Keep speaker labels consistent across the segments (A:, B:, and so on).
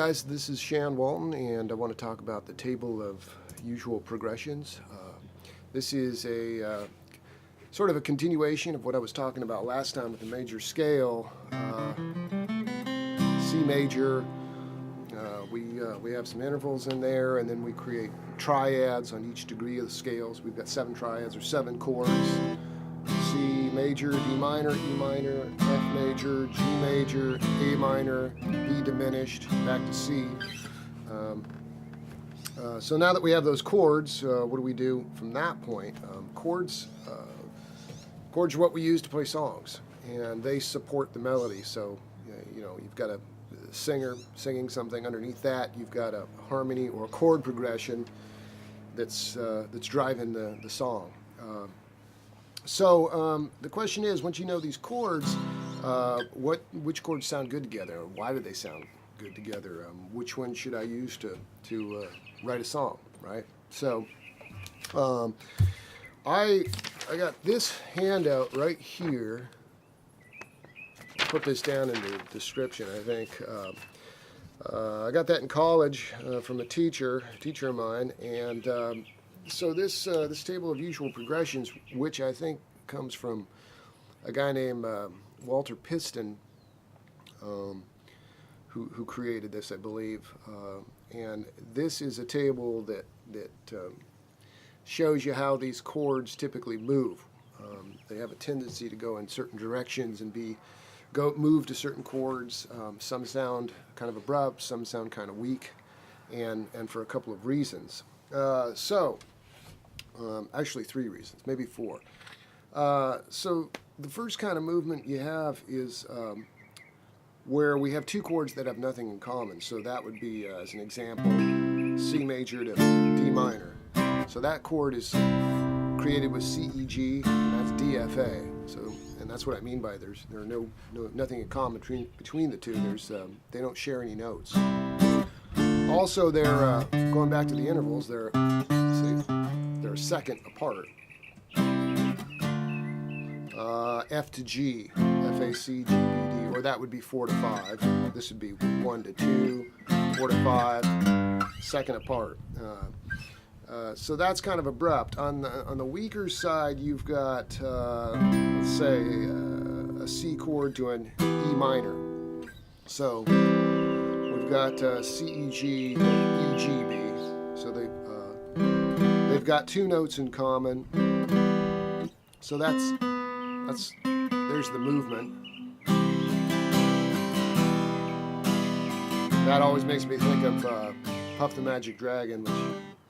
A: guys, this is Walton, and I want to talk about the table of usual progressions. This is a sort of a continuation of what I was talking about last time with the major scale. C major, we have some intervals in there, and then we create triads on each degree of the scales. We've got 7 triads, or 7 chords. C major, D minor, E minor, F major, G major, A minor, B diminished, back to C. So now that we have those chords, what do we do from that point? Chords are what we use to play songs, and they support the melody. So you've got a singer singing something underneath that. You've got a harmony or a chord progression that's driving the song. So the question is, once you know these chords, which chords sound good together? Or why do they sound good together? Which one should I use to write a song, right? So I got this handout right here. I'll put this down in the description, I think. I got that in college from a teacher of mine, and so this table of usual progressions, which I think comes from a guy named Walter Piston, who created this, I believe. And this is a table that shows you how these chords typically move. They have a tendency to go in certain directions and move to certain chords. Some sound kind of abrupt, some sound kind of weak, and for a couple of reasons. Actually 3 reasons, maybe 4. So the first kind of movement you have is where we have 2 chords that have nothing in common. So that would be, as an example, C major to D minor. So that chord is created with C, E, G, and that's D, F, A. And that's what I mean by there are nothing in common between the 2. They don't share any notes. Also, they're going back to the intervals. They're a second apart. F to G, F, A, C, G, B, D, or that would be 4 to 5. This would be 1 to 2, 4 to 5, second apart. So that's kind of abrupt. On the weaker side, you've got, let's say, a C chord to an E minor. So we've got C, E, G, E, G, B. So they've got 2 notes in common. So there's the movement. That always makes me think of Puff the Magic Dragon, which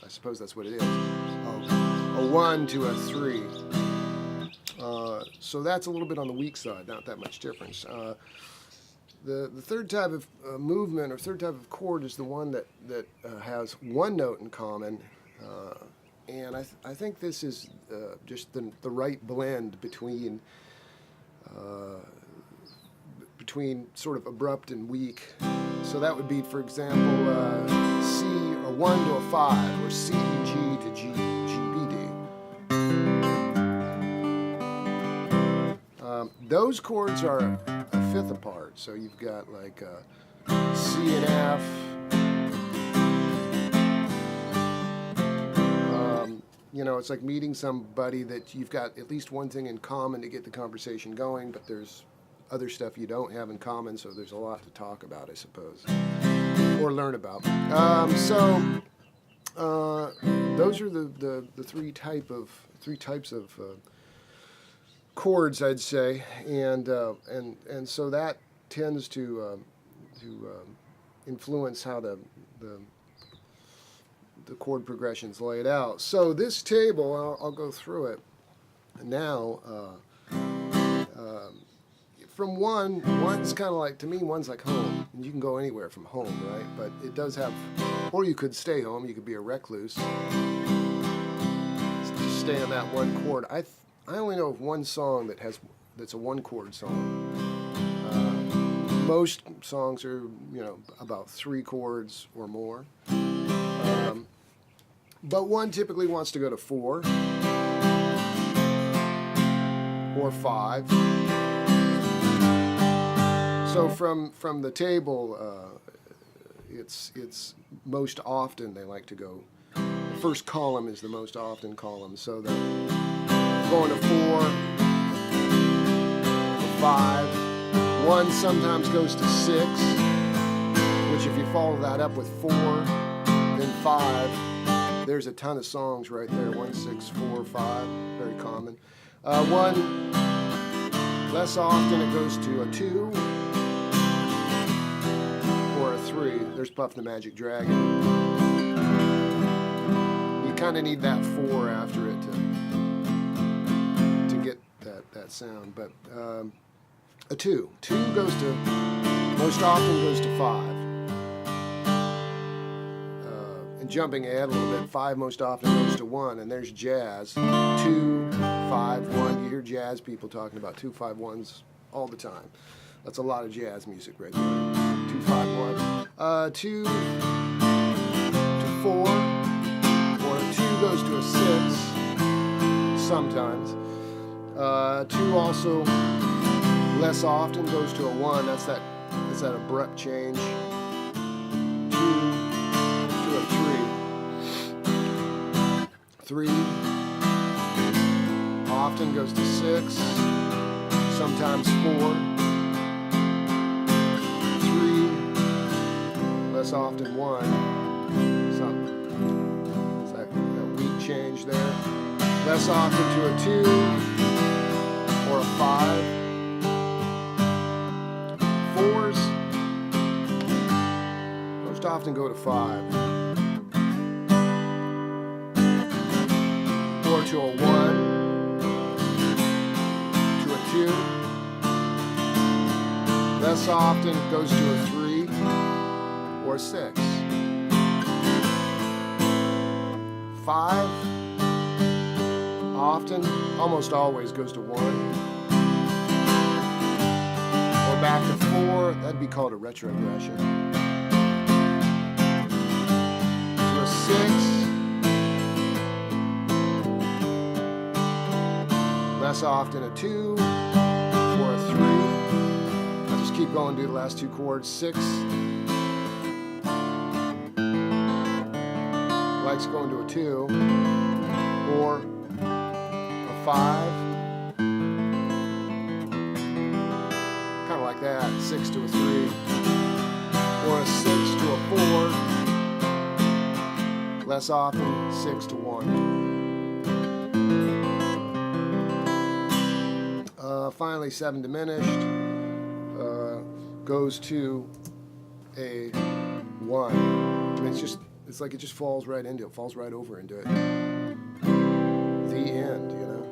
A: I suppose that's what it is. A 1 to a 3. So that's a little bit on the weak side, not that much difference. The third type of movement or third type of chord is the one that has 1 note in common. And I think this is just the right blend between sort of abrupt and weak. So that would be, for example, C or 1 to a 5, or C, G to G, G, B, D. Those chords are a 5th apart. So you've got like C and F. It's like meeting somebody that you've got at least one thing in common to get the conversation going, but there's other stuff you don't have in common, so there's a lot to talk about, I suppose, or learn about. Those are the 3 types of chords, I'd say, and so that tends to influence how the chord progressions laid out. So this table, I'll go through it now. From one's kind of like, to me, one's like home. And you can go anywhere from home, right? But it does have, or you could stay home. You could be a recluse. Just stay on that 1 chord. I only know of 1 song that's a 1 chord song. Most songs are, about 3 chords or more. But one typically wants to go to 4 or 5. So from the table, it's most often they like to go. The first column is the most often column. So the going to 4, 5, 1 sometimes goes to 6, which if you follow that up with 4, then 5, there's a ton of songs right there. 1, 6, 4, 5, very common. 1, less often it goes to a 2 or a 3. There's Puff the Magic Dragon. You kind of need that 4 after it to get that sound. But a 2. 2 goes to, most often goes to 5. And jumping ahead a little bit, 5 most often goes to 1, and there's jazz. 2, 5, 1. You hear jazz people talking about 2, 5, 1s all the time. That's a lot of jazz music right there. 2, 5, 1. 2 to 4, or a 2 goes to a 6 sometimes. 2 also less often goes to a 1. That's that abrupt change. 2 to a 3. 3 often goes to 6, sometimes 4. 3 less often 1. It's that weak change there. Less often to a 2 or a 5. 4s most often go to 5. Or to a 1, to a 2. Less often goes to a 3 or a 6. 5 often, almost always goes to 1. Or back to 4, that'd be called a retrogression. To a 6. Less often a 2 or a 3. I'll just keep going, do the last 2 chords. 6 likes going to a 2 or a 5. Kind of like that. 6 to a 3 or a 6 to a 4. Less often 6 to 1. Finally, 7 diminished goes to a 1. I mean, it's like it just falls right into it, falls right over into it. The end, you know.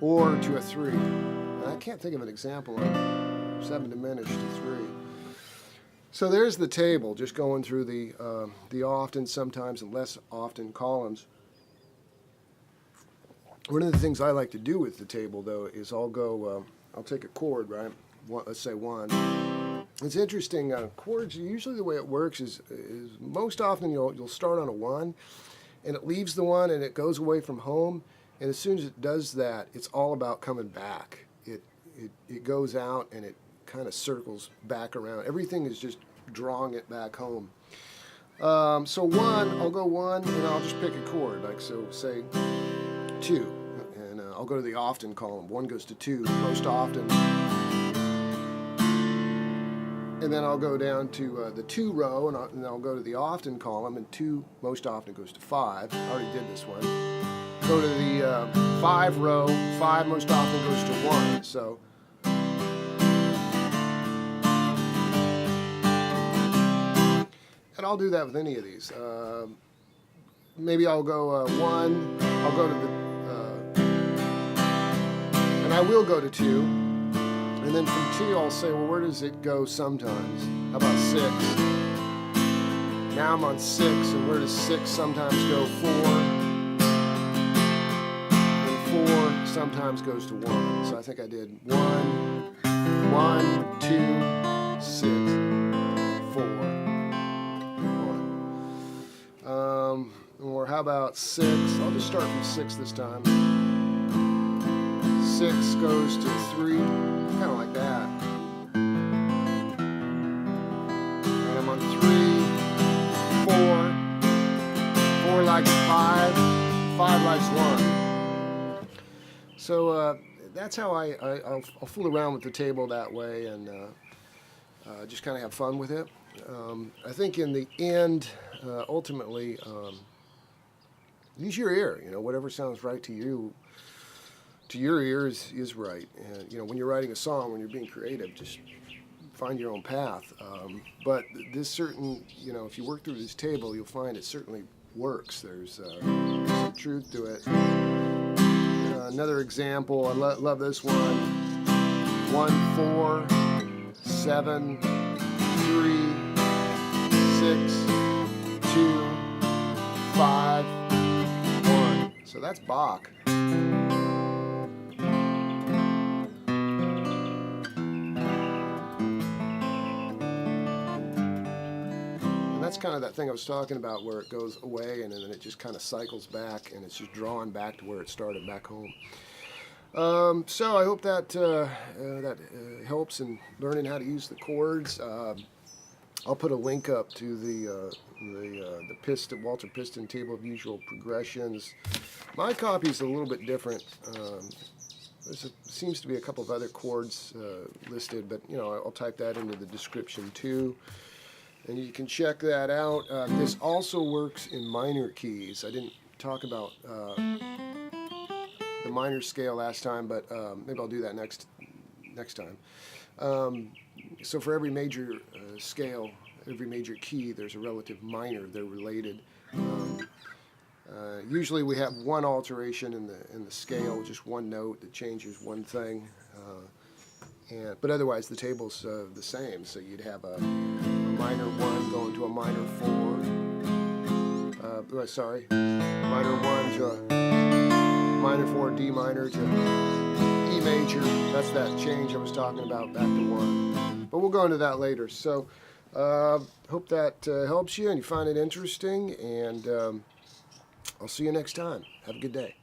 A: Or to a 3. I can't think of an example of 7 diminished to 3. So there's the table, just going through the often, sometimes, and less often columns. One of the things I like to do with the table, though, is I'll take a chord, right? Let's say 1. It's interesting. Chords, usually the way it works is most often you'll start on a 1, and it leaves the 1 and it goes away from home. And as soon as it does that, it's all about coming back. It goes out and it kind of circles back around. Everything is just drawing it back home. So 1, I'll go 1, and I'll just pick a chord, like so, say 2, and I'll go to the often column. 1 goes to 2 most often, and then I'll go down to the 2 row, and then I'll go to the often column, and 2 most often goes to 5. I already did this one. Go to the 5 row. 5 most often goes to 1. So and I'll do that with any of these. Maybe I'll go 1. I'll go to the and I will go to 2, and then from 2 I'll say, well, where does it go sometimes? How about 6? Now I'm on 6, and where does 6 sometimes go? 4, and 4 sometimes goes to 1. So I think I did 1, 1, 2, 6, 4, 1. Or how about 6? I'll just start from 6 this time. 6 goes to 3, kind of like that. 5 likes 1. So that's how I'll fool around with the table that way, and just kind of have fun with it. I think in the end, ultimately, use your ear. You know, whatever sounds right to you, to your ear is right. And you know, when you're writing a song, when you're being creative, just find your own path. But this certain, you know, if you work through this table, you'll find it certainly works. There's some truth to it. Another example, I love this one. 1, 4, 7, 3, 6, 2, 5, 1. So that's Bach. That's kind of that thing I was talking about, where it goes away and then it just kind of cycles back, and it's just drawn back to where it started, back home. So I hope that helps in learning how to use the chords. I'll put a link up to the Walter Piston table of usual progressions. My copy is a little bit different. Seems to be a couple of other chords listed, but you know, I'll type that into the description too. And you can check that out. This also works in minor keys. I didn't talk about the minor scale last time, but maybe I'll do that next time. So for every major scale, every major key, there's a relative minor. They're related. Usually we have one alteration in the scale, just one note that changes one thing. But otherwise the table's the same. So you'd have a minor 1 going to a minor 4. Minor 1 to a minor 4, D minor to E major. That's that change I was talking about, back to 1. But we'll go into that later. So hope that helps you and you find it interesting. And I'll see you next time. Have a good day.